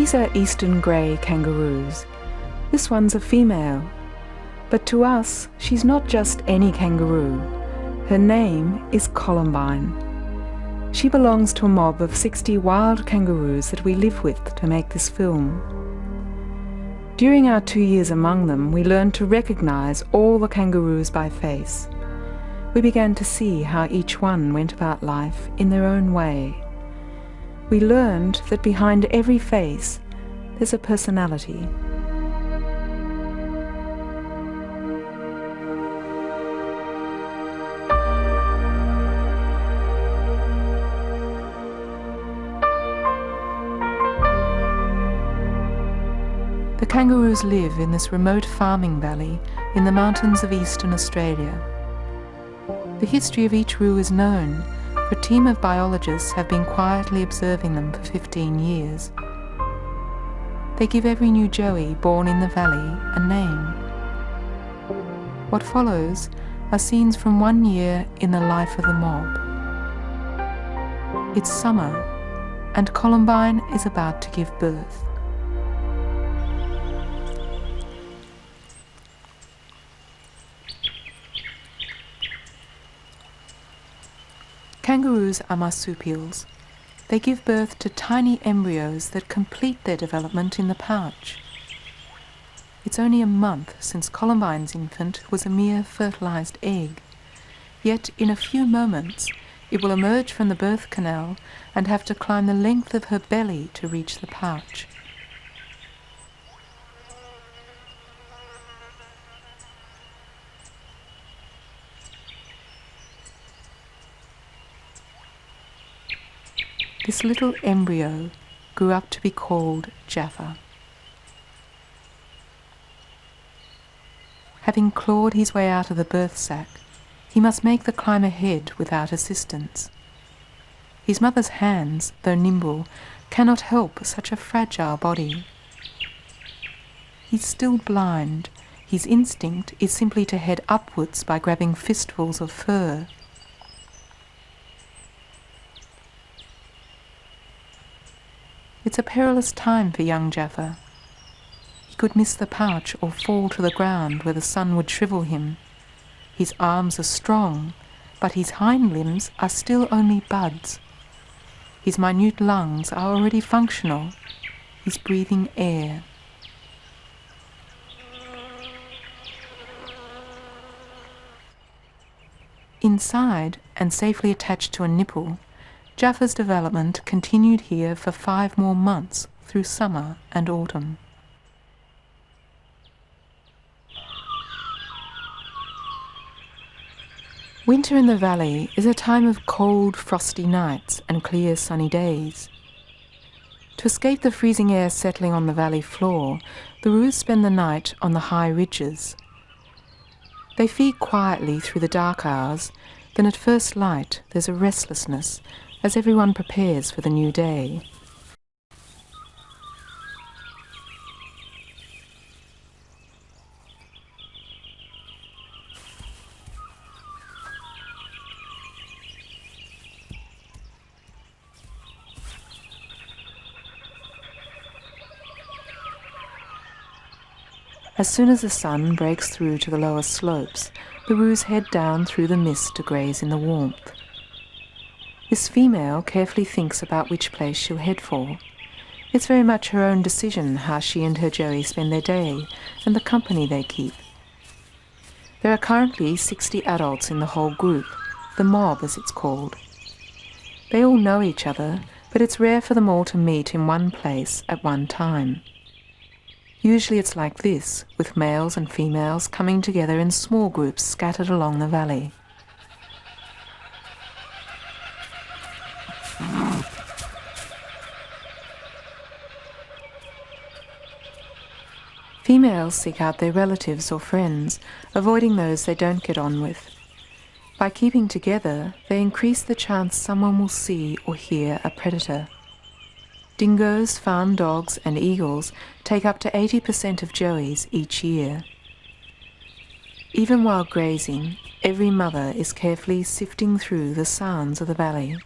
These are Eastern Grey Kangaroos. This one's a female. But to us, she's not just any kangaroo. Her name is Columbine. She belongs to a mob of 60 wild kangaroos that we live with to make this film. During our 2 years among them, we learned to recognise all the kangaroos by face. We began to see how each one went about life in their own way. We learned that behind every face, there's a personality. The kangaroos live in this remote farming valley in the mountains of eastern Australia. The history of each roo is known, for a team of biologists have been quietly observing them for 15 years. They give every new joey born in the valley a name. What follows are scenes from 1 year in the life of the mob. It's summer, and Columbine is about to give birth. Kangaroos are marsupials. They give birth to tiny embryos that complete their development in the pouch. It's only a month since Columbine's infant was a mere fertilized egg. Yet in a few moments it will emerge from the birth canal and have to climb the length of her belly to reach the pouch. This little embryo grew up to be called Jaffa. Having clawed his way out of the birth sac, he must make the climb ahead without assistance. His mother's hands, though nimble, cannot help such a fragile body. He's still blind. His instinct is simply to head upwards by grabbing fistfuls of fur. It's a perilous time for young Jaffa. He could miss the pouch or fall to the ground where the sun would shrivel him. His arms are strong, but his hind limbs are still only buds. His minute lungs are already functional. He's breathing air. Inside, and safely attached to a nipple, Jaffa's development continued here for 5 more months through summer and autumn. Winter in the valley is a time of cold, frosty nights and clear, sunny days. To escape the freezing air settling on the valley floor, the roos spend the night on the high ridges. They feed quietly through the dark hours, then at first light there's a restlessness as everyone prepares for the new day. As soon as the sun breaks through to the lower slopes, the roos head down through the mist to graze in the warmth. This female carefully thinks about which place she'll head for. It's very much her own decision how she and her joey spend their day and the company they keep. There are currently 60 adults in the whole group, the mob as it's called. They all know each other, but it's rare for them all to meet in one place at one time. Usually it's like this, with males and females coming together in small groups scattered along the valley. Females seek out their relatives or friends, avoiding those they don't get on with. By keeping together, they increase the chance someone will see or hear a predator. Dingoes, farm dogs and eagles take up to 80% of joeys each year. Even while grazing, every mother is carefully sifting through the sounds of the valley.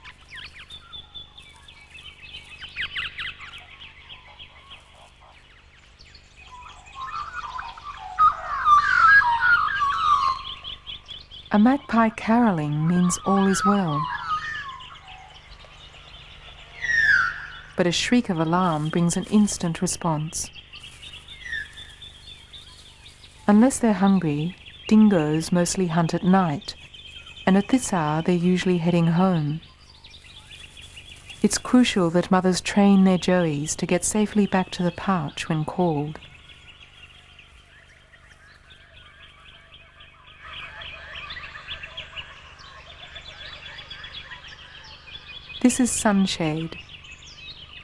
A magpie carolling means all is well. But a shriek of alarm brings an instant response. Unless they're hungry, dingoes mostly hunt at night, and at this hour they're usually heading home. It's crucial that mothers train their joeys to get safely back to the pouch when called. This is Sunshade.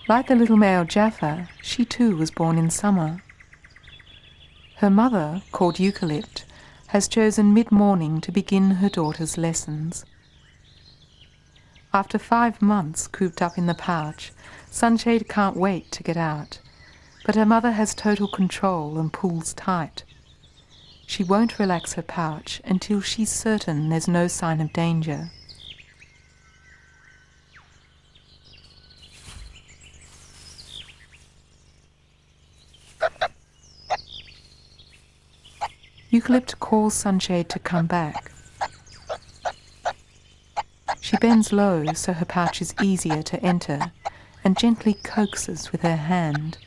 Like the little male Jaffa, she too was born in summer. Her mother, called Eucalypt, has chosen mid-morning to begin her daughter's lessons. After 5 months cooped up in the pouch, Sunshade can't wait to get out, but her mother has total control and pulls tight. She won't relax her pouch until she's certain there's no sign of danger. Eucalypt calls Sunshade to come back. She bends low so her pouch is easier to enter and gently coaxes with her hand.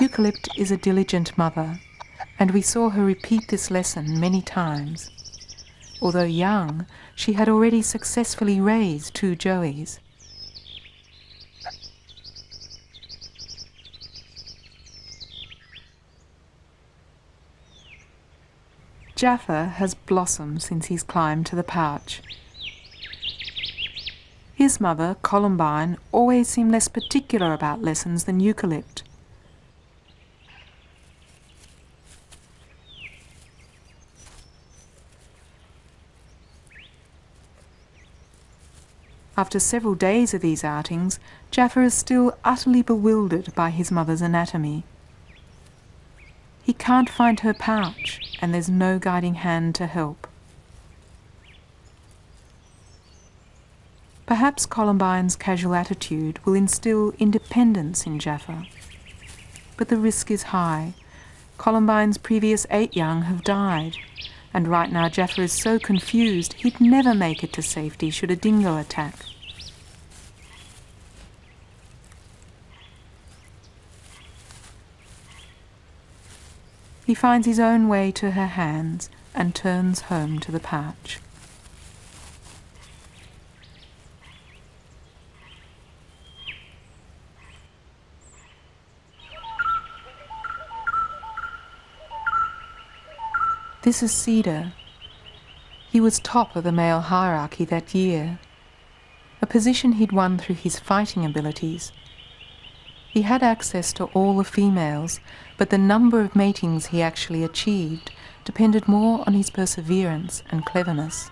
Eucalypt is a diligent mother, and we saw her repeat this lesson many times. Although young, she had already successfully raised 2 joeys. Jaffa has blossomed since he's climbed to the pouch. His mother, Columbine, always seemed less particular about lessons than Eucalypt. After several days of these outings, Jaffa is still utterly bewildered by his mother's anatomy. He can't find her pouch, and there's no guiding hand to help. Perhaps Columbine's casual attitude will instill independence in Jaffa. But the risk is high. Columbine's previous 8 young have died, and right now Jaffa is so confused he'd never make it to safety should a dingo attack. He finds his own way to her hands and turns home to the pouch. This is Cedar. He was top of the male hierarchy that year, a position he'd won through his fighting abilities. He had access to all the females, but the number of matings he actually achieved depended more on his perseverance and cleverness.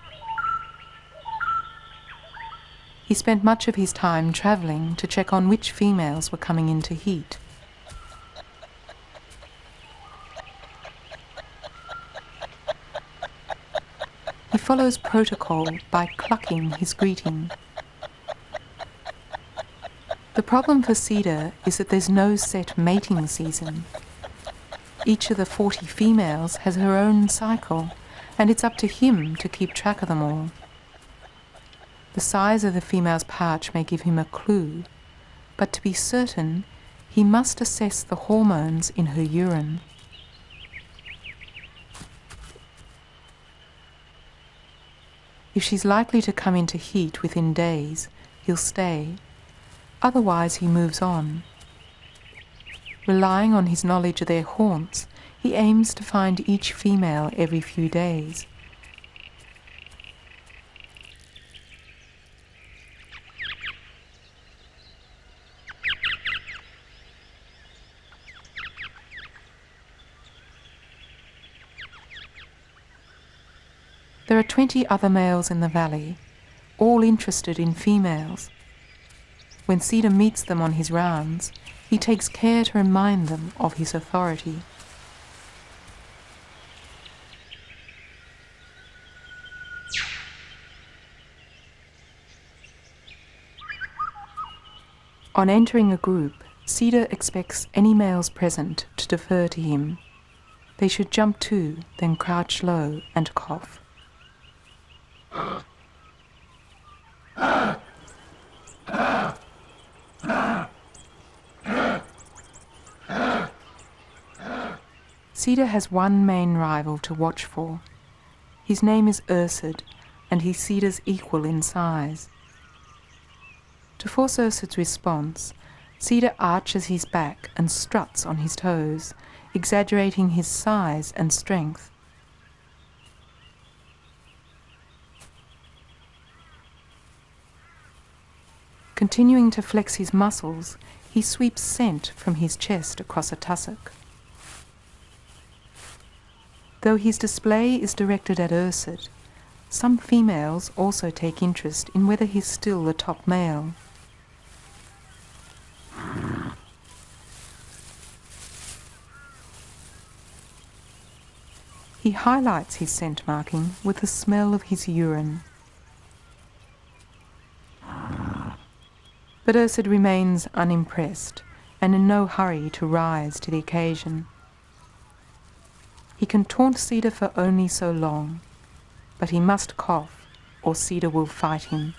He spent much of his time travelling to check on which females were coming into heat. He follows protocol by clucking his greeting. The problem for Cedar is that there's no set mating season. Each of the 40 females has her own cycle, and it's up to him to keep track of them all. The size of the female's pouch may give him a clue, but to be certain, he must assess the hormones in her urine. If she's likely to come into heat within days, he'll stay. Otherwise, he moves on. Relying on his knowledge of their haunts, he aims to find each female every few days. There are 20 other males in the valley, all interested in females. When Cedar meets them on his rounds, he takes care to remind them of his authority. On entering a group, Cedar expects any males present to defer to him. They should jump too, then crouch low and cough. Cedar has one main rival to watch for. His name is Ursid, and he's Cedar's equal in size. To force Ursid's response, Cedar arches his back and struts on his toes, exaggerating his size and strength. Continuing to flex his muscles, he sweeps scent from his chest across a tussock. Though his display is directed at Ursid, some females also take interest in whether he's still the top male. He highlights his scent marking with the smell of his urine. But Ursid remains unimpressed and in no hurry to rise to the occasion. He can taunt Cedar for only so long, but he must cough or Cedar will fight him.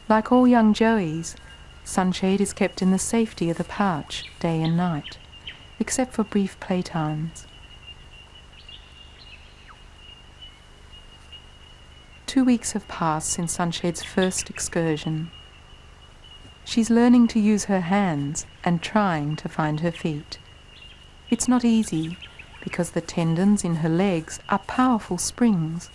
Like all young joeys, Sunshade is kept in the safety of the pouch day and night, except for brief playtimes. 2 weeks have passed since Sunshade's first excursion. She's learning to use her hands and trying to find her feet. It's not easy, because the tendons in her legs are powerful springs.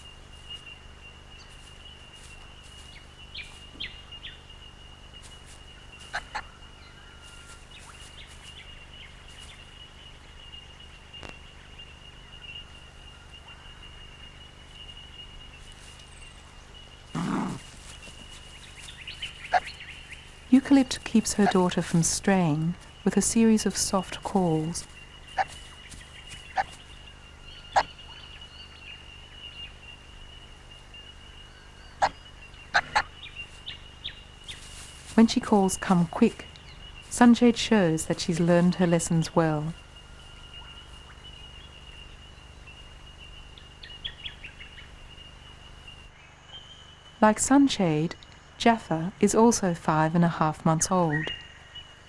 Eucalypt keeps her daughter from straying with a series of soft calls. When she calls "come quick," Sunshade shows that she's learned her lessons well. Like Sunshade, Jaffa is also 5.5 months old,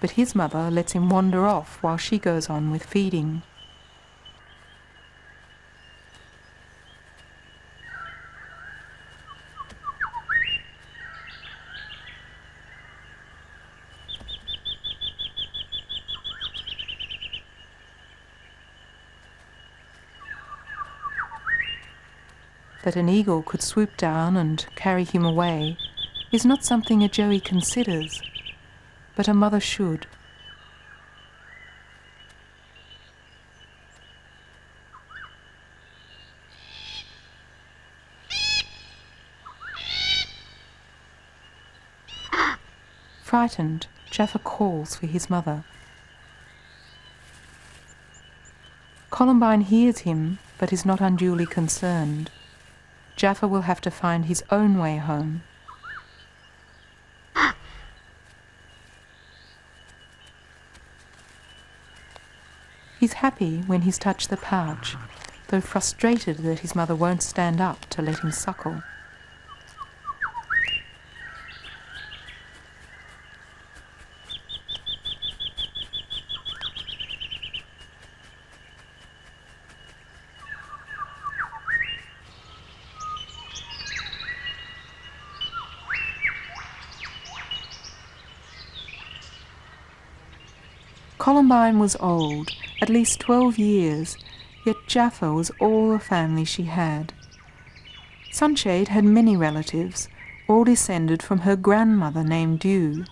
but his mother lets him wander off while she goes on with feeding. That an eagle could swoop down and carry him away is not something a joey considers, but a mother should. Frightened, Jaffa calls for his mother. Columbine hears him, but is not unduly concerned. Jaffa will have to find his own way home. He's happy when he's touched the pouch, though frustrated that his mother won't stand up to let him suckle. Columbine was old, at least 12 years, yet Jaffa was all the family she had. Sunshade had many relatives, all descended from her grandmother named Dew.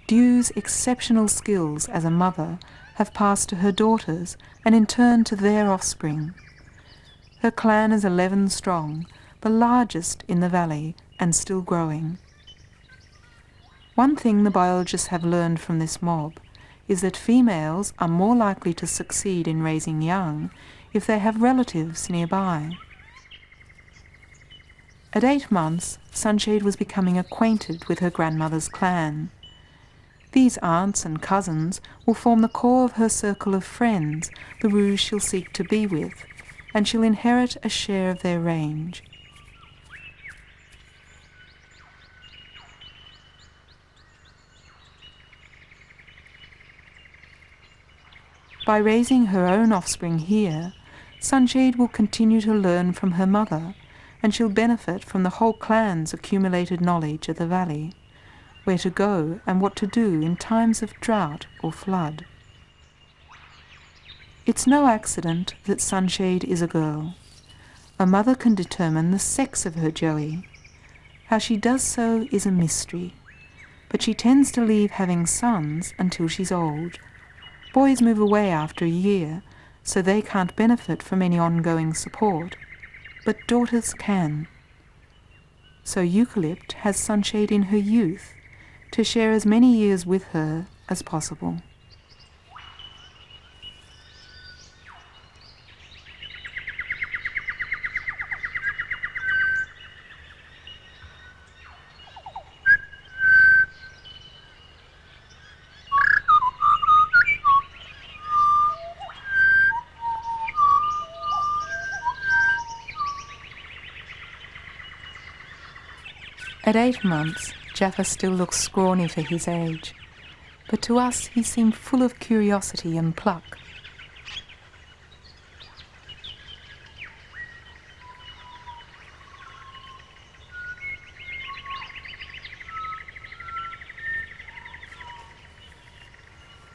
Dew's exceptional skills as a mother have passed to her daughters and in turn to their offspring. Her clan is 11 strong, the largest in the valley and still growing. One thing the biologists have learned from this mob is that females are more likely to succeed in raising young if they have relatives nearby. At 8 months, Sunshade was becoming acquainted with her grandmother's clan. These aunts and cousins will form the core of her circle of friends, the roos she'll seek to be with, and she'll inherit a share of their range. By raising her own offspring here, Sunshade will continue to learn from her mother, and she'll benefit from the whole clan's accumulated knowledge of the valley, where to go and what to do in times of drought or flood. It's no accident that Sunshade is a girl. A mother can determine the sex of her joey. How she does so is a mystery, but she tends to leave having sons until she's old. Boys move away after a year, so they can't benefit from any ongoing support, but daughters can. So Eucalypt has Sunshade in her youth, to share as many years with her as possible. At 8 months, Jaffa still looks scrawny for his age, but to us he seemed full of curiosity and pluck.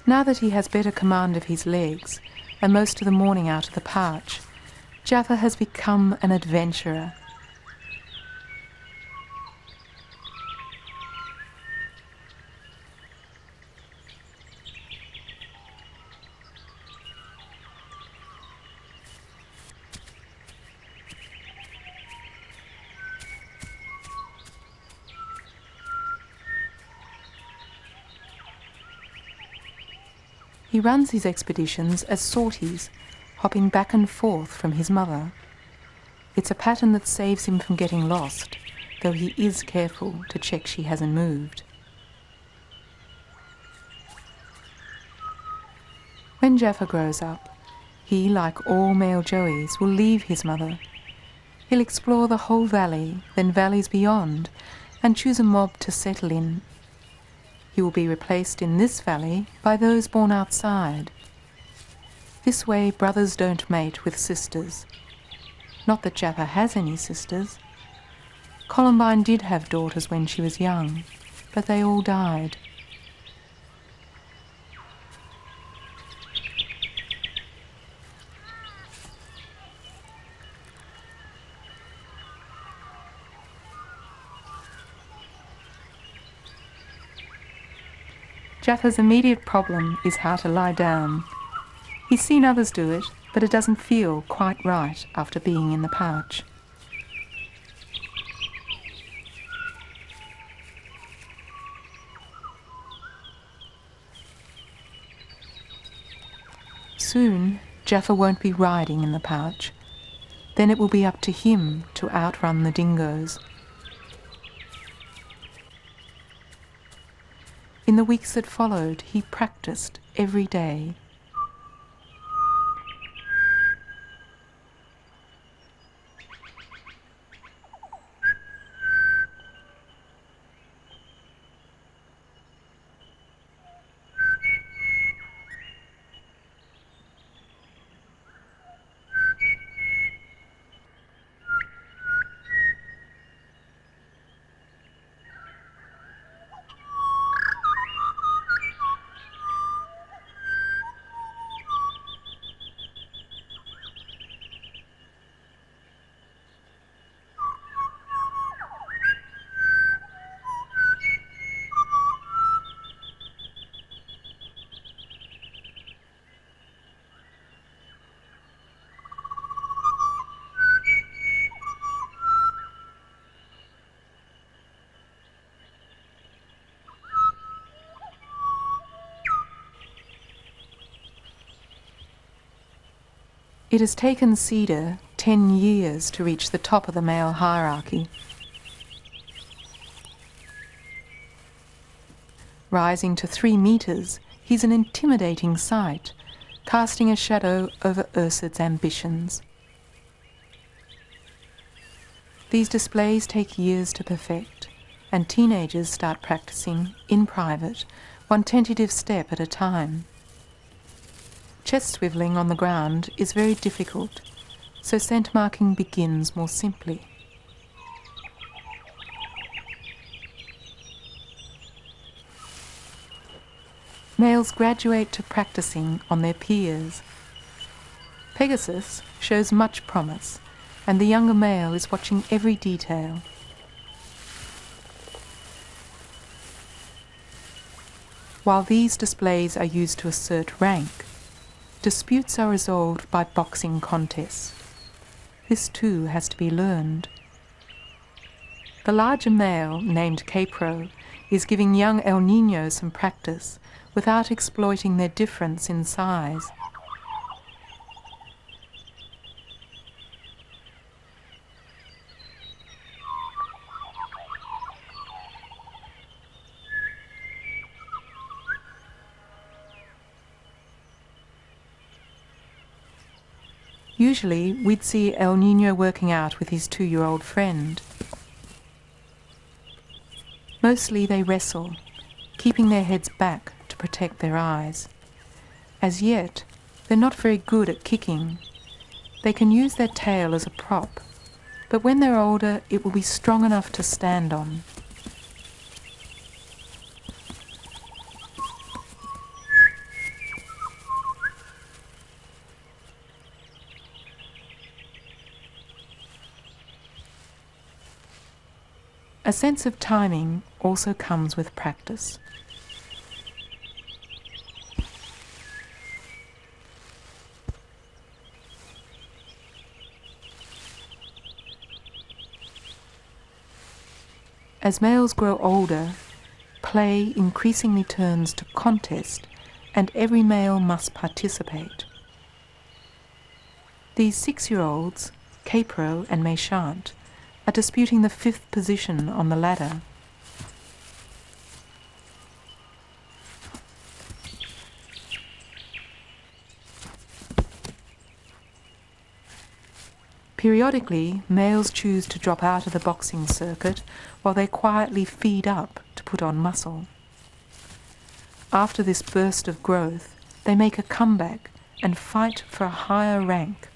Now that he has better command of his legs, and most of the morning out of the pouch, Jaffa has become an adventurer. He runs his expeditions as sorties, hopping back and forth from his mother. It's a pattern that saves him from getting lost, though he is careful to check she hasn't moved. When Jaffa grows up, he, like all male joeys, will leave his mother. He'll explore the whole valley, then valleys beyond, and choose a mob to settle in. He will be replaced in this valley by those born outside. This way brothers don't mate with sisters. Not that Jaffa has any sisters. Columbine did have daughters when she was young, but they all died. Jaffa's immediate problem is how to lie down. He's seen others do it, but it doesn't feel quite right after being in the pouch. Soon, Jaffa won't be riding in the pouch. Then it will be up to him to outrun the dingoes. In the weeks that followed, he practiced every day. It has taken Cedar 10 years to reach the top of the male hierarchy. Rising to 3 metres, he's an intimidating sight, casting a shadow over Ursid's ambitions. These displays take years to perfect, and teenagers start practicing, in private, one tentative step at a time. Chest swivelling on the ground is very difficult, so scent marking begins more simply. Males graduate to practicing on their peers. Pegasus shows much promise, and the younger male is watching every detail. While these displays are used to assert rank, disputes are resolved by boxing contests. This too has to be learned. The larger male, named Capro, is giving young El Niño some practice without exploiting their difference in size. Usually, we'd see El Niño working out with his 2-year-old friend. Mostly they wrestle, keeping their heads back to protect their eyes. As yet, they're not very good at kicking. They can use their tail as a prop, but when they're older, it will be strong enough to stand on. A sense of timing also comes with practice. As males grow older, play increasingly turns to contest, and every male must participate. These 6-year-olds, Capro and Méchant, are disputing the 5th position on the ladder. Periodically, males choose to drop out of the boxing circuit while they quietly feed up to put on muscle. After this burst of growth, they make a comeback and fight for a higher rank.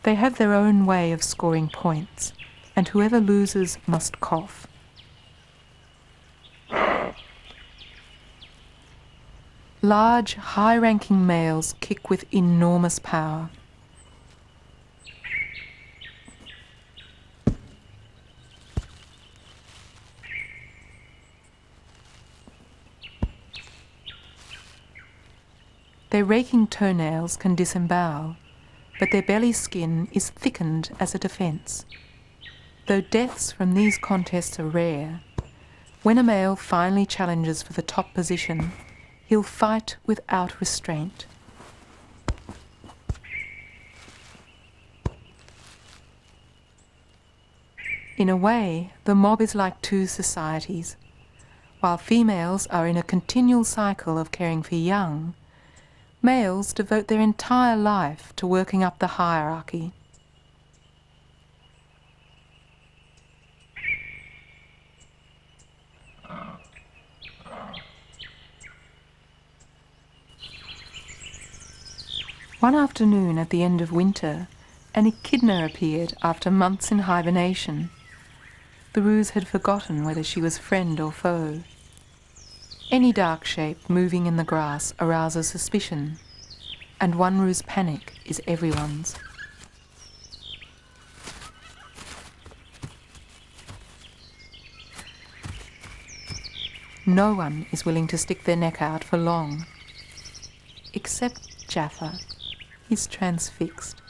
They have their own way of scoring points, and whoever loses must cough. Large, high-ranking males kick with enormous power. Their raking toenails can disembowel, but their belly skin is thickened as a defence. Though deaths from these contests are rare, when a male finally challenges for the top position, he'll fight without restraint. In a way, the mob is like 2 societies. While females are in a continual cycle of caring for young, males devote their entire life to working up the hierarchy. One afternoon at the end of winter, an echidna appeared after months in hibernation. The ruse had forgotten whether she was friend or foe. Any dark shape moving in the grass arouses suspicion, and one ruse panic is everyone's. No one is willing to stick their neck out for long, except Jaffa. He's transfixed.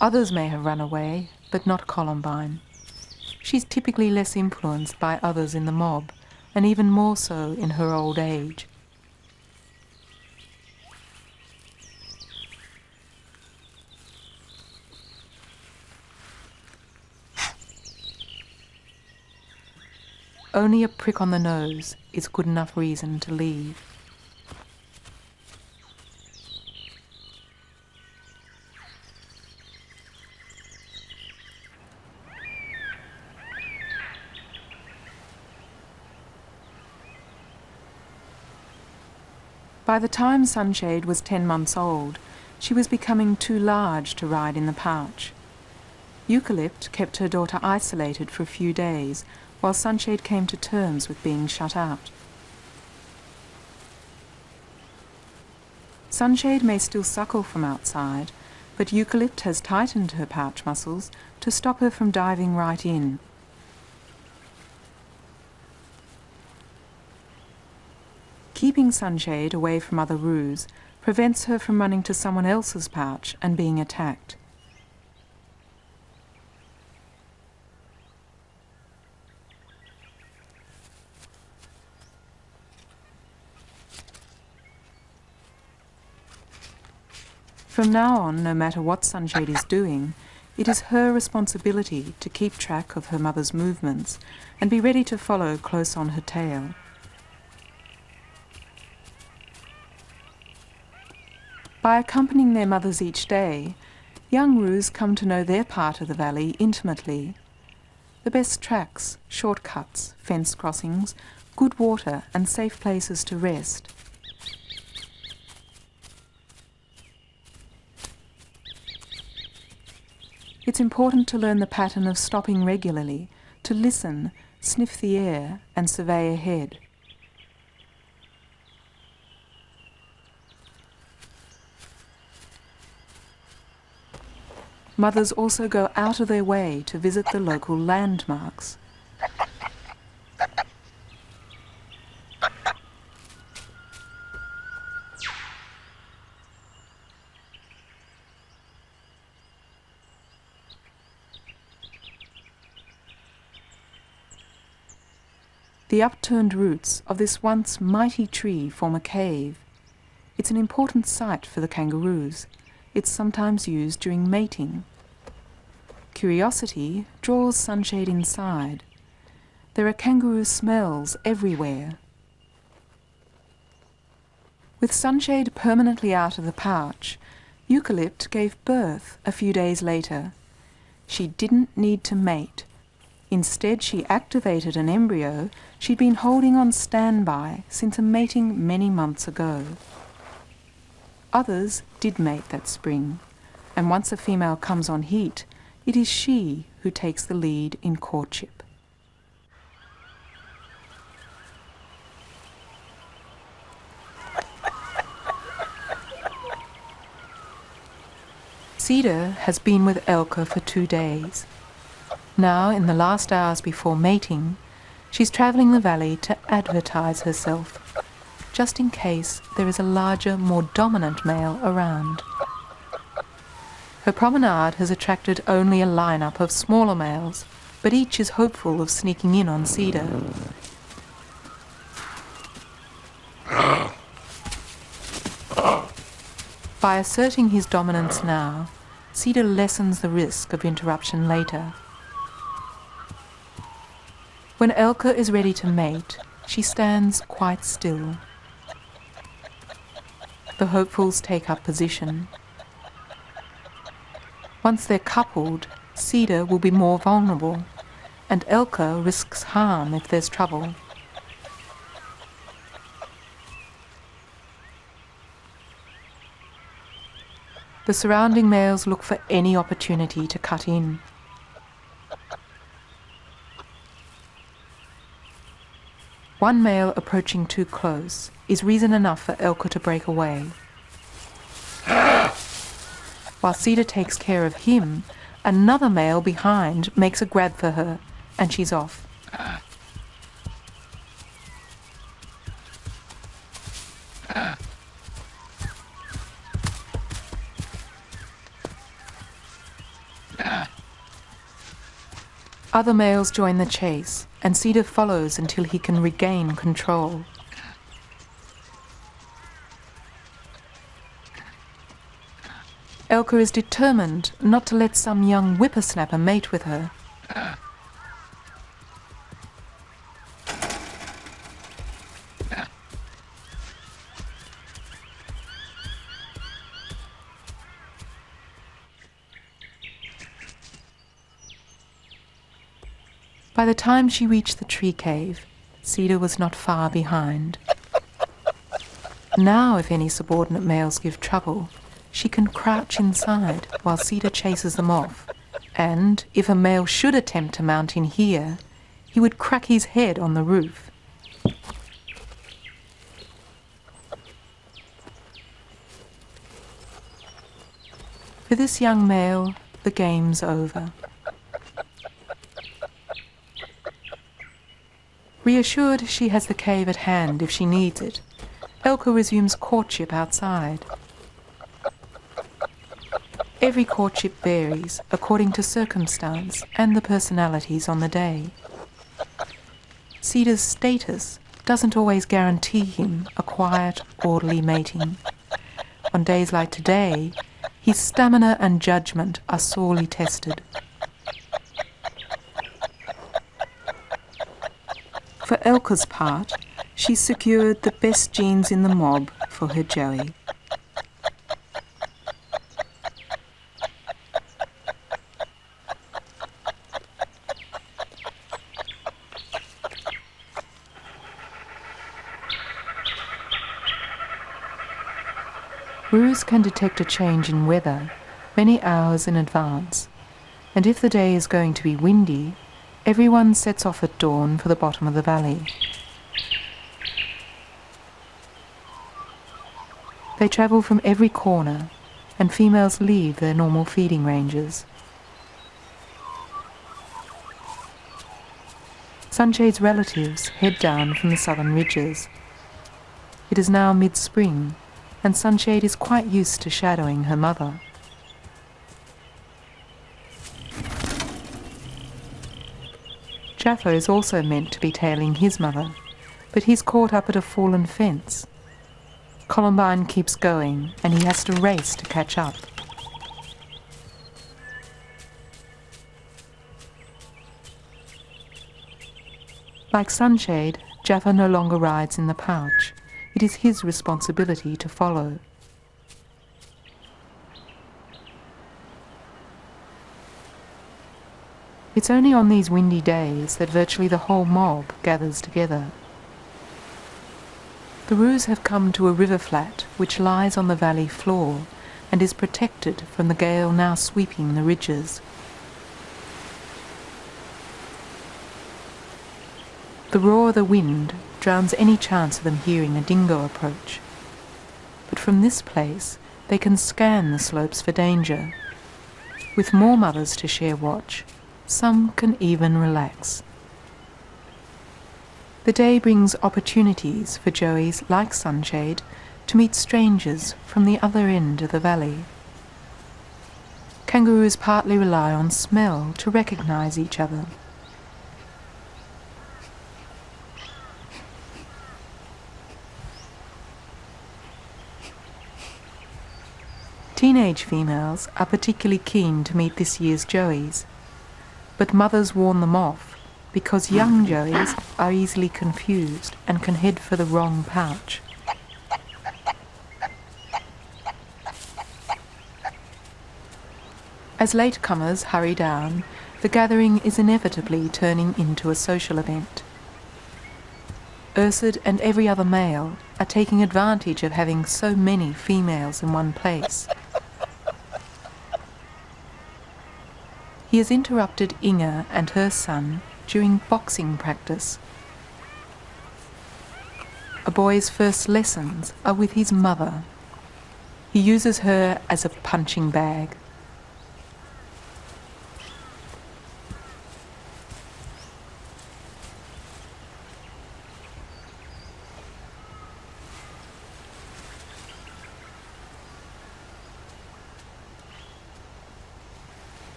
Others may have run away, but not Columbine. She's typically less influenced by others in the mob, and even more so in her old age. Only a prick on the nose is good enough reason to leave. By the time Sunshade was 10 months old, she was becoming too large to ride in the pouch. Eucalypt kept her daughter isolated for a few days while Sunshade came to terms with being shut out. Sunshade may still suckle from outside, but Eucalypt has tightened her pouch muscles to stop her from diving right in. Keeping Sunshade away from other roos prevents her from running to someone else's pouch and being attacked. From now on, no matter what Sunshade is doing, it is her responsibility to keep track of her mother's movements and be ready to follow close on her tail. By accompanying their mothers each day, young roos come to know their part of the valley intimately. The best tracks, shortcuts, fence crossings, good water and safe places to rest. It's important to learn the pattern of stopping regularly, to listen, sniff the air and survey ahead. Mothers also go out of their way to visit the local landmarks. The upturned roots of this once mighty tree form a cave. It's an important site for the kangaroos. It's sometimes used during mating. Curiosity draws Sunshade inside. There are kangaroo smells everywhere. With Sunshade permanently out of the pouch, Eucalypt gave birth a few days later. She didn't need to mate. Instead, she activated an embryo she'd been holding on standby since a mating many months ago. Others did mate that spring, and once a female comes on heat, it is she who takes the lead in courtship. Cedar has been with Elka for 2 days. Now, in the last hours before mating, she's travelling the valley to advertise herself, just in case there is a larger, more dominant male around. Her promenade has attracted only a line-up of smaller males, but each is hopeful of sneaking in on Cedar. By asserting his dominance now, Cedar lessens the risk of interruption later. When Elka is ready to mate, she stands quite still. The hopefuls take up position. Once they're coupled, Cedar will be more vulnerable, and Elka risks harm if there's trouble. The surrounding males look for any opportunity to cut in. One male approaching too close is reason enough for Elka to break away. While Cedar takes care of him, another male behind makes a grab for her, and she's off. Other males join the chase, and Cedar follows until he can regain control. Elka is determined not to let some young whippersnapper mate with her. By the time she reached the tree cave, Cedar was not far behind. Now, if any subordinate males give trouble, she can crouch inside while Cedar chases them off, and if a male should attempt to mount in here, he would crack his head on the roof. For this young male, the game's over. Reassured she has the cave at hand if she needs it, Elka resumes courtship outside. Every courtship varies according to circumstance and the personalities on the day. Cedar's status doesn't always guarantee him a quiet, orderly mating. On days like today, his stamina and judgment are sorely tested. For Elka's part, she secured the best genes in the mob for her Joey. Roos can detect a change in weather many hours in advance, and if the day is going to be windy, everyone sets off at dawn for the bottom of the valley. They travel from every corner, and females leave their normal feeding ranges. Sunshade's relatives head down from the southern ridges. It is now mid-spring, and Sunshade is quite used to shadowing her mother. Jaffa is also meant to be tailing his mother, but he's caught up at a fallen fence. Columbine keeps going, and he has to race to catch up. Like Sunshade, Jaffa no longer rides in the pouch. It is his responsibility to follow. It's only on these windy days that virtually the whole mob gathers together. The Roos have come to a river flat which lies on the valley floor and is protected from the gale now sweeping the ridges. The roar of the wind drowns any chance of them hearing a dingo approach. But from this place they can scan the slopes for danger. With more mothers to share watch, some can even relax. The day brings opportunities for joeys like Sunshade to meet strangers from the other end of the valley. Kangaroos partly rely on smell to recognize each other. Teenage females are particularly keen to meet this year's joeys, but mothers warn them off because young joeys are easily confused and can head for the wrong pouch. As latecomers hurry down, the gathering is inevitably turning into a social event. Ursud and every other male are taking advantage of having so many females in one place. He has interrupted Inga and her son during boxing practice. A boy's first lessons are with his mother. He uses her as a punching bag.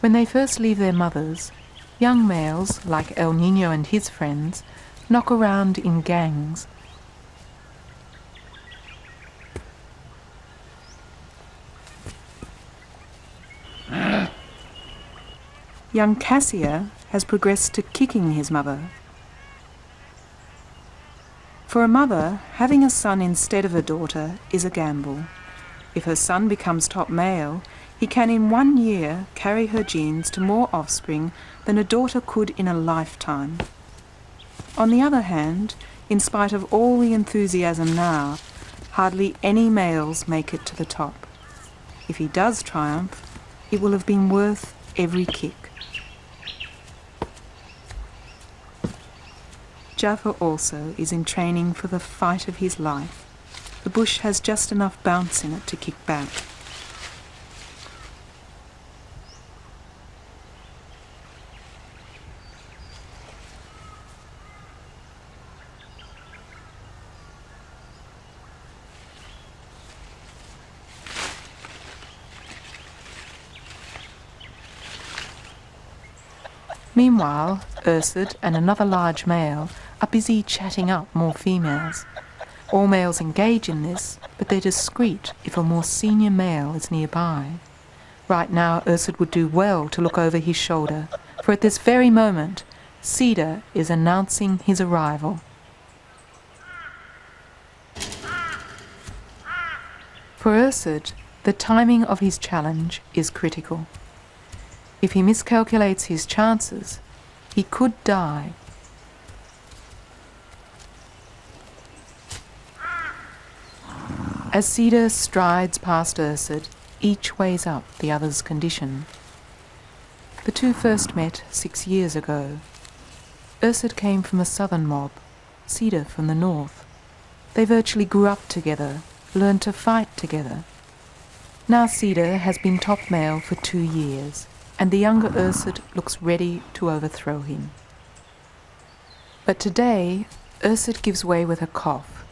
When they first leave their mothers, young males, like El Niño and his friends, knock around in gangs. Young Cassia has progressed to kicking his mother. For a mother, having a son instead of a daughter is a gamble. If her son becomes top male, he can in 1 year carry her genes to more offspring than a daughter could in a lifetime. On the other hand, in spite of all the enthusiasm now, hardly any males make it to the top. If he does triumph, it will have been worth every kick. Jaffa also is in training for the fight of his life. The bush has just enough bounce in it to kick back. Meanwhile, Ursud and another large male are busy chatting up more females. All males engage in this, but they're discreet if a more senior male is nearby. Right now, Ursud would do well to look over his shoulder, for at this very moment, Cedar is announcing his arrival. For Ursud, the timing of his challenge is critical. If he miscalculates his chances, he could die. As Cedar strides past Ursud, each weighs up the other's condition. The two first met 6 years ago. Ursud came from a southern mob, Cedar from the north. They virtually grew up together, learned to fight together. Now Cedar has been top male for 2 years, and the younger Ursud looks ready to overthrow him. But today, Ursud gives way with a cough.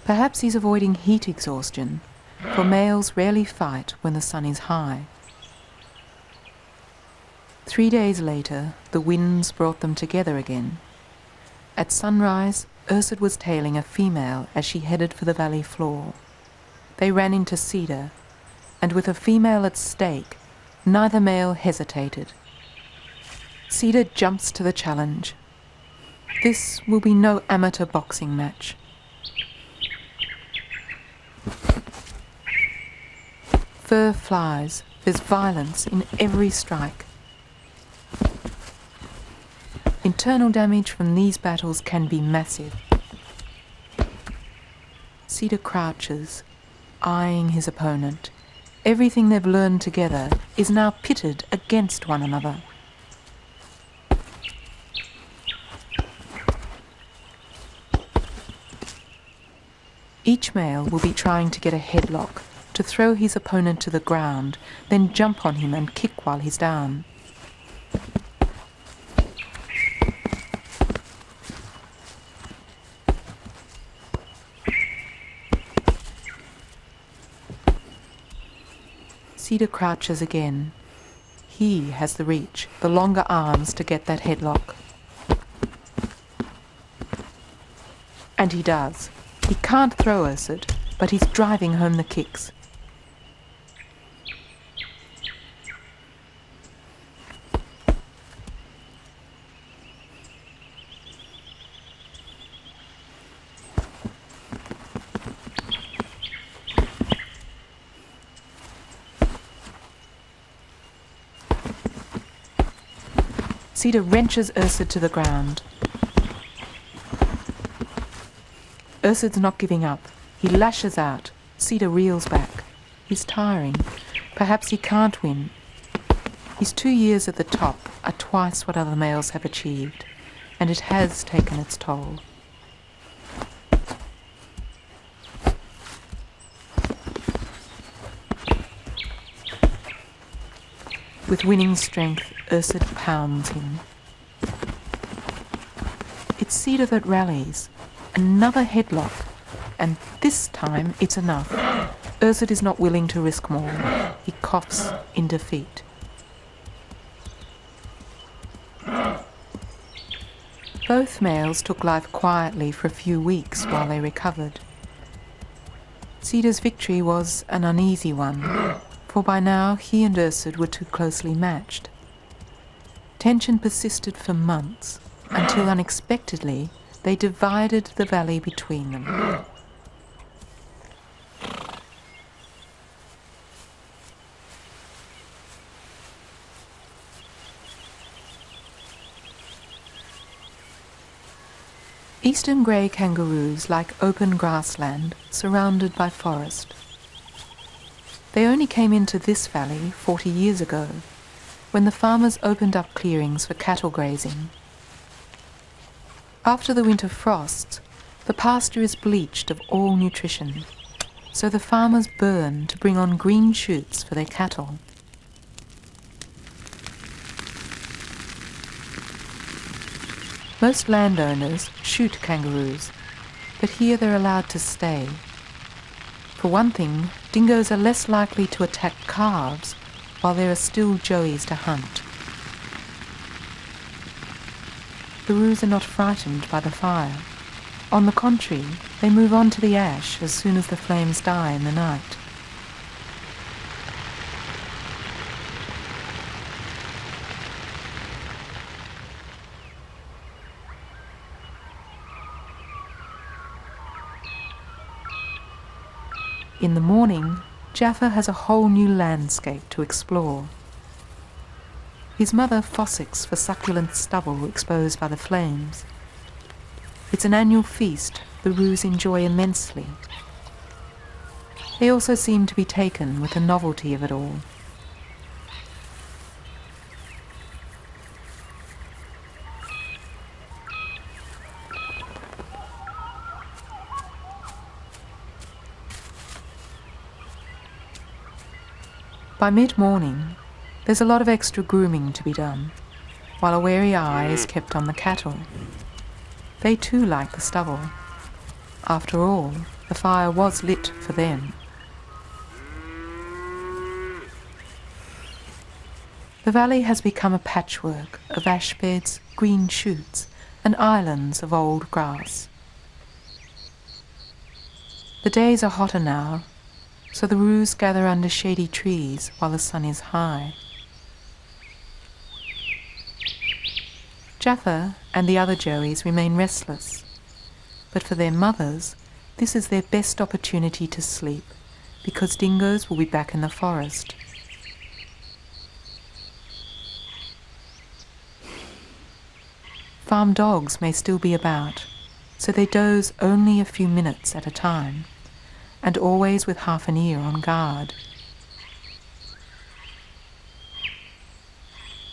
Perhaps he's avoiding heat exhaustion, for males rarely fight when the sun is high. 3 days later, the winds brought them together again. At sunrise, Ursud was tailing a female as she headed for the valley floor. They ran into Cedar, and with a female at stake, neither male hesitated. Cedar jumps to the challenge. This will be no amateur boxing match. Fur flies, there's violence in every strike. Internal damage from these battles can be massive. Cedar crouches, eyeing his opponent. Everything they've learned together is now pitted against one another. Each male will be trying to get a headlock, to throw his opponent to the ground, then jump on him and kick while he's down. Cedar crouches again. He has the reach, the longer arms to get that headlock. And he does. He can't throw Ursud, but he's driving home the kicks. Cedar wrenches Ursud to the ground. Ursud's not giving up. He lashes out. Cedar reels back. He's tiring. Perhaps he can't win. His 2 years at the top are twice what other males have achieved, and it has taken its toll. With winning strength, Ursud pounds him. It's Cedar that rallies. Another headlock, and this time it's enough. Ursud is not willing to risk more. He coughs in defeat. Both males took life quietly for a few weeks while they recovered. Cedar's victory was an uneasy one, for by now he and Ursud were too closely matched. Tension persisted for months, until unexpectedly they divided the valley between them. Eastern Grey Kangaroos like open grassland surrounded by forest. They only came into this valley 40 years ago, when the farmers opened up clearings for cattle grazing. After the winter frosts, the pasture is bleached of all nutrition, so the farmers burn to bring on green shoots for their cattle. Most landowners shoot kangaroos, but here they're allowed to stay. For one thing, dingoes are less likely to attack calves while there are still joeys to hunt. The roos are not frightened by the fire. On the contrary, they move on to the ash as soon as the flames die in the night. In the morning, Jaffa has a whole new landscape to explore. His mother fossicks for succulent stubble exposed by the flames. It's an annual feast the roos enjoy immensely. They also seem to be taken with the novelty of it all. By mid-morning, there's a lot of extra grooming to be done, while a wary eye is kept on the cattle. They too like the stubble. After all, the fire was lit for them. The valley has become a patchwork of ash beds, green shoots, and islands of old grass. The days are hotter now, so the roos gather under shady trees while the sun is high. Jaffa and the other joeys remain restless, but for their mothers, this is their best opportunity to sleep, because dingoes will be back in the forest. Farm dogs may still be about, so they doze only a few minutes at a time, and always with half an ear on guard.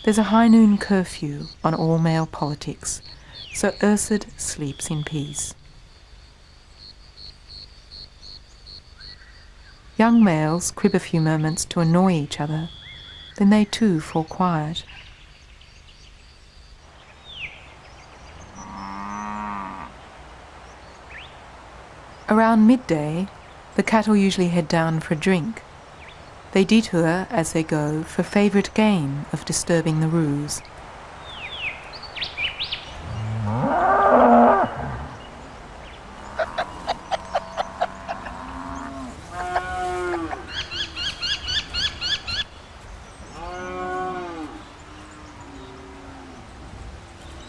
There's a high noon curfew on all male politics, so Ursud sleeps in peace. Young males crib a few moments to annoy each other, then they too fall quiet. Around midday, the cattle usually head down for a drink. They detour as they go for favourite game of disturbing the roos.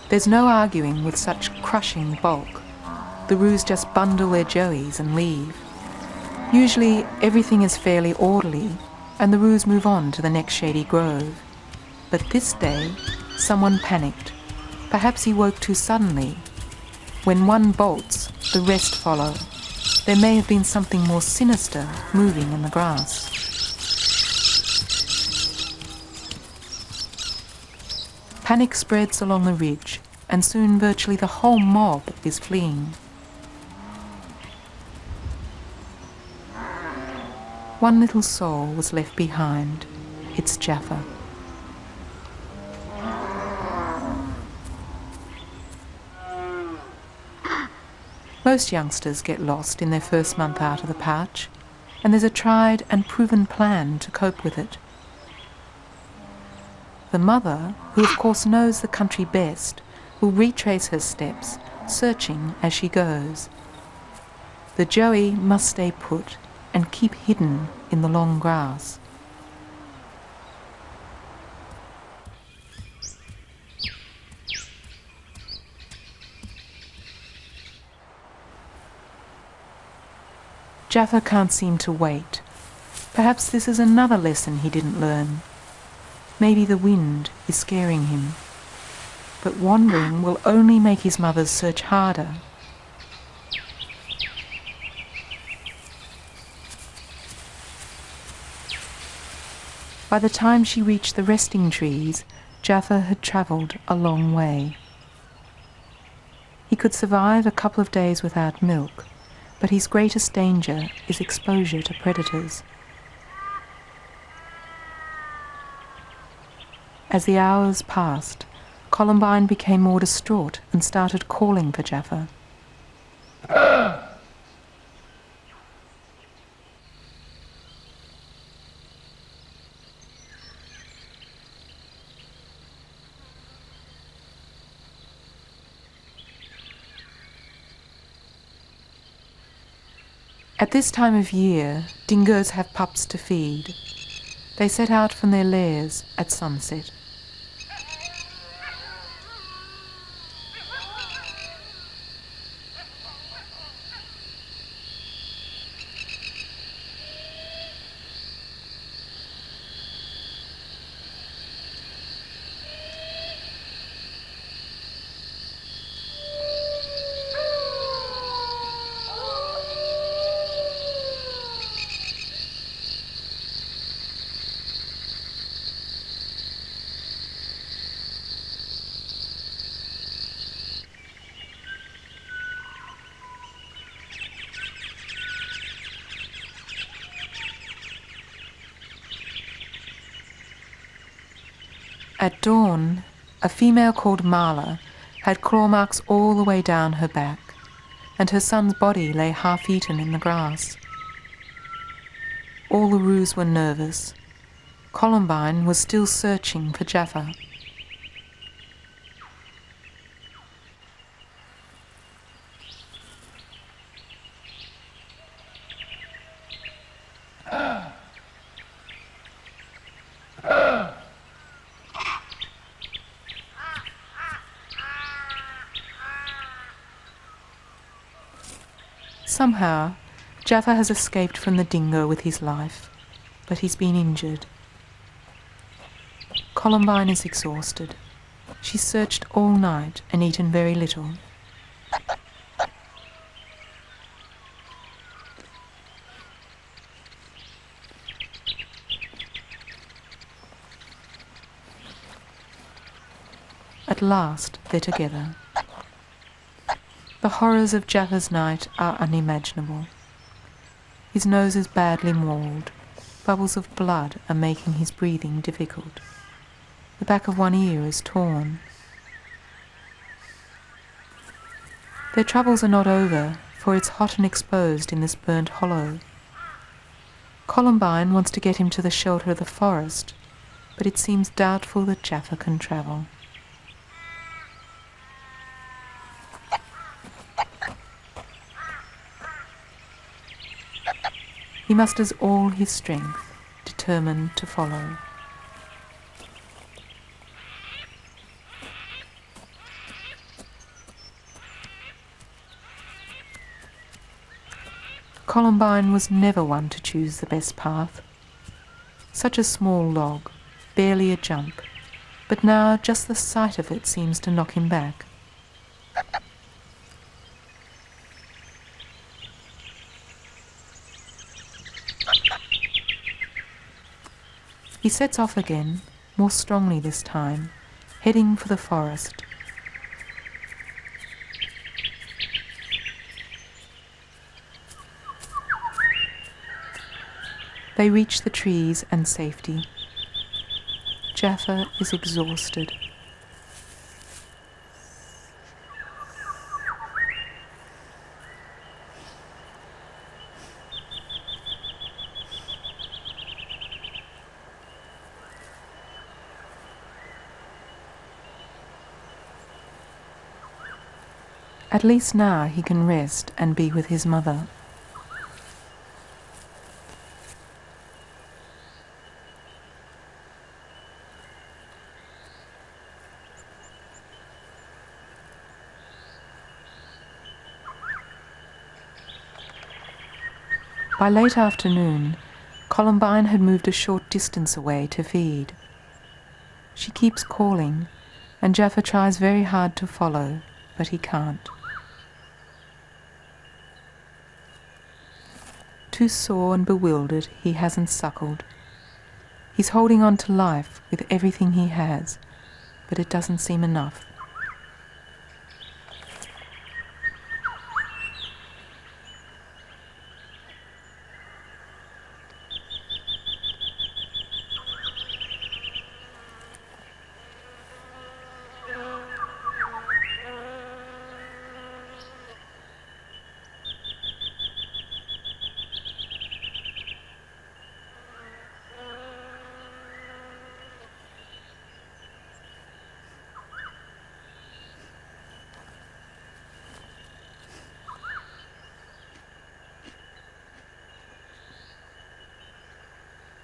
There's no arguing with such crushing bulk. The roos just bundle their joeys and leave. Usually everything is fairly orderly and the roos move on to the next shady grove. But this day, someone panicked. Perhaps he woke too suddenly. When one bolts, the rest follow. There may have been something more sinister moving in the grass. Panic spreads along the ridge, and soon virtually the whole mob is fleeing. One little soul was left behind. It's Jaffa. Most youngsters get lost in their first month out of the pouch. and there's a tried and proven plan to cope with it. The mother, who of course knows the country best, will retrace her steps, searching as she goes. The joey must stay put and keep hidden in the long grass. Jaffa can't seem to wait. Perhaps this is another lesson he didn't learn. Maybe the wind is scaring him. But wandering will only make his mother's search harder. By the time she reached the resting trees, Jaffa had travelled a long way. He could survive a couple of days without milk, but his greatest danger is exposure to predators. As the hours passed, Columbine became more distraught and started calling for Jaffa. At this time of year, dingoes have pups to feed. They set out from their lairs at sunset. At dawn, a female called Marla had claw marks all the way down her back, and her son's body lay half-eaten in the grass. All the roos were nervous. Columbine was still searching for Jaffa. Somehow, Jaffa has escaped from the dingo with his life, but he's been injured. Columbine is exhausted. She's searched all night and eaten very little. At last, they're together. The horrors of Jaffa's night are unimaginable. His nose is badly mauled. Bubbles of blood are making his breathing difficult. The back of one ear is torn. Their troubles are not over, for it's hot and exposed in this burnt hollow. Columbine wants to get him to the shelter of the forest, but it seems doubtful that Jaffa can travel. He musters all his strength, determined to follow. Columbine was never one to choose the best path. Such a small log, barely a jump, but now just the sight of it seems to knock him back. He sets off again, more strongly this time, heading for the forest. They reach the trees and safety. Jaffa is exhausted. At least now he can rest and be with his mother. By late afternoon, Columbine had moved a short distance away to feed. She keeps calling, and Jaffa tries very hard to follow, but he can't. Too sore and bewildered, he hasn't suckled. He's holding on to life with everything he has, but it doesn't seem enough.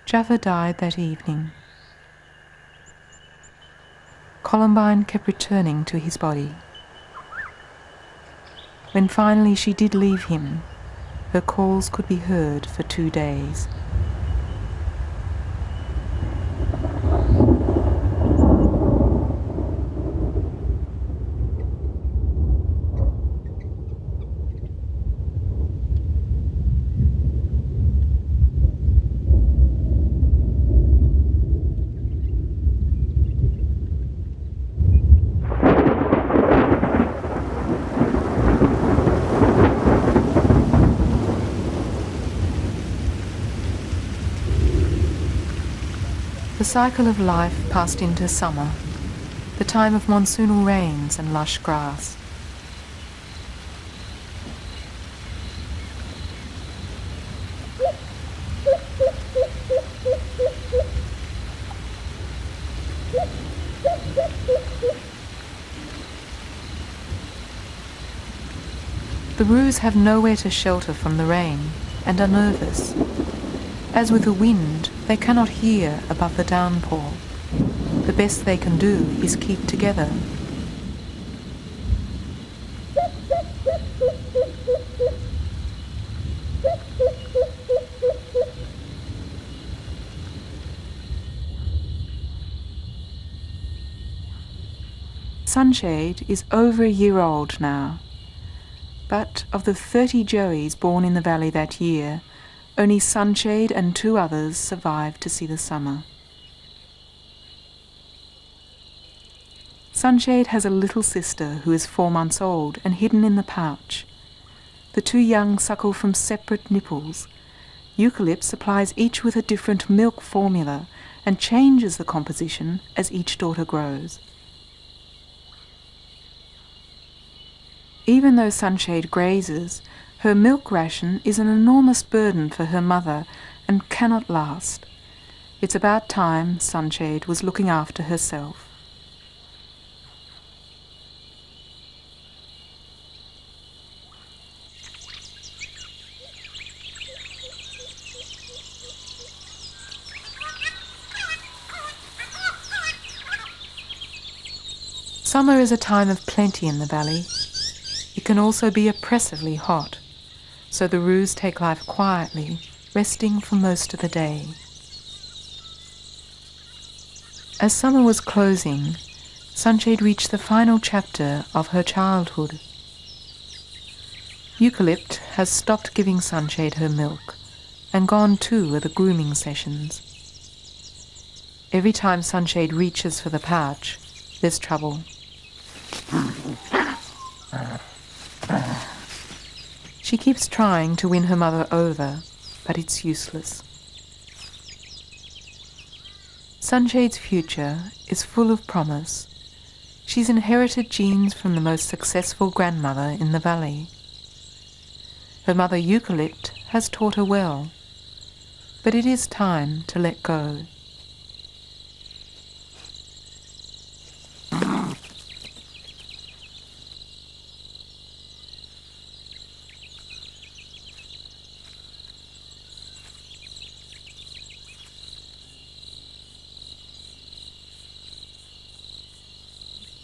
Jaffa died that evening. Columbine kept returning to his body. When finally she did leave him, her calls could be heard for 2 days. The cycle of life passed into summer, the time of monsoonal rains and lush grass. The roos have nowhere to shelter from the rain and are nervous. As with the wind, they cannot hear above the downpour. The best they can do is keep together. Sunshade is over a year old now, but of the 30 joeys born in the valley that year, only Sunshade and 2 others survived to see the summer. Sunshade has a little sister who is 4 months old and hidden in the pouch. The 2 young suckle from separate nipples. Eucalypt supplies each with a different milk formula and changes the composition as each daughter grows. Even though Sunshade grazes, her milk ration is an enormous burden for her mother and cannot last. It's about time Sunshade was looking after herself. Summer is a time of plenty in the valley. It can also be oppressively hot, so the roos take life quietly, resting for most of the day. As summer was closing, Sunshade reached the final chapter of her childhood. Eucalypt has stopped giving Sunshade her milk, and gone too are the grooming sessions. Every time Sunshade reaches for the pouch, there's trouble. She keeps trying to win her mother over, but it's useless. Sunshade's future is full of promise. She's inherited genes from the most successful grandmother in the valley. Her mother Eucalypt has taught her well, but it is time to let go.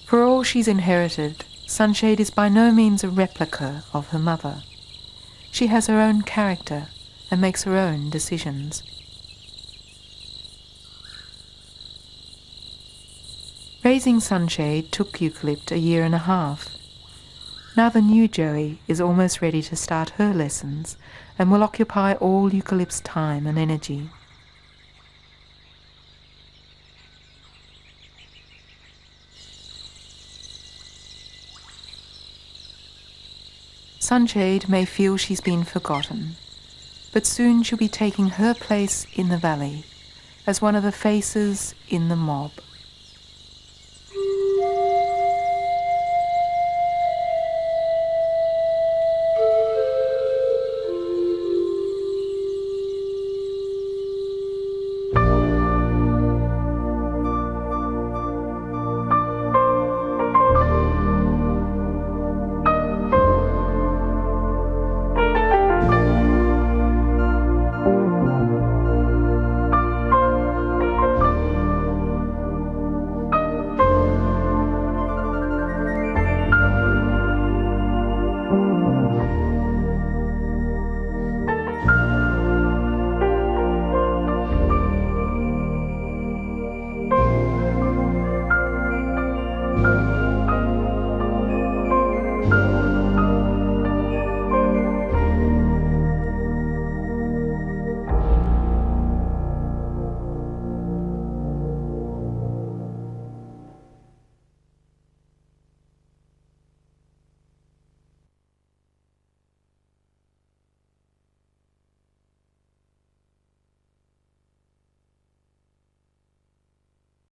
For all she's inherited, Sunshade is by no means a replica of her mother. She has her own character and makes her own decisions. Raising Sunshade took Eucalypt a year and a half. Now the new Joey is almost ready to start her lessons and will occupy all Eucalypt's time and energy. Sunshade may feel she's been forgotten, but soon she'll be taking her place in the valley as one of the faces in the mob.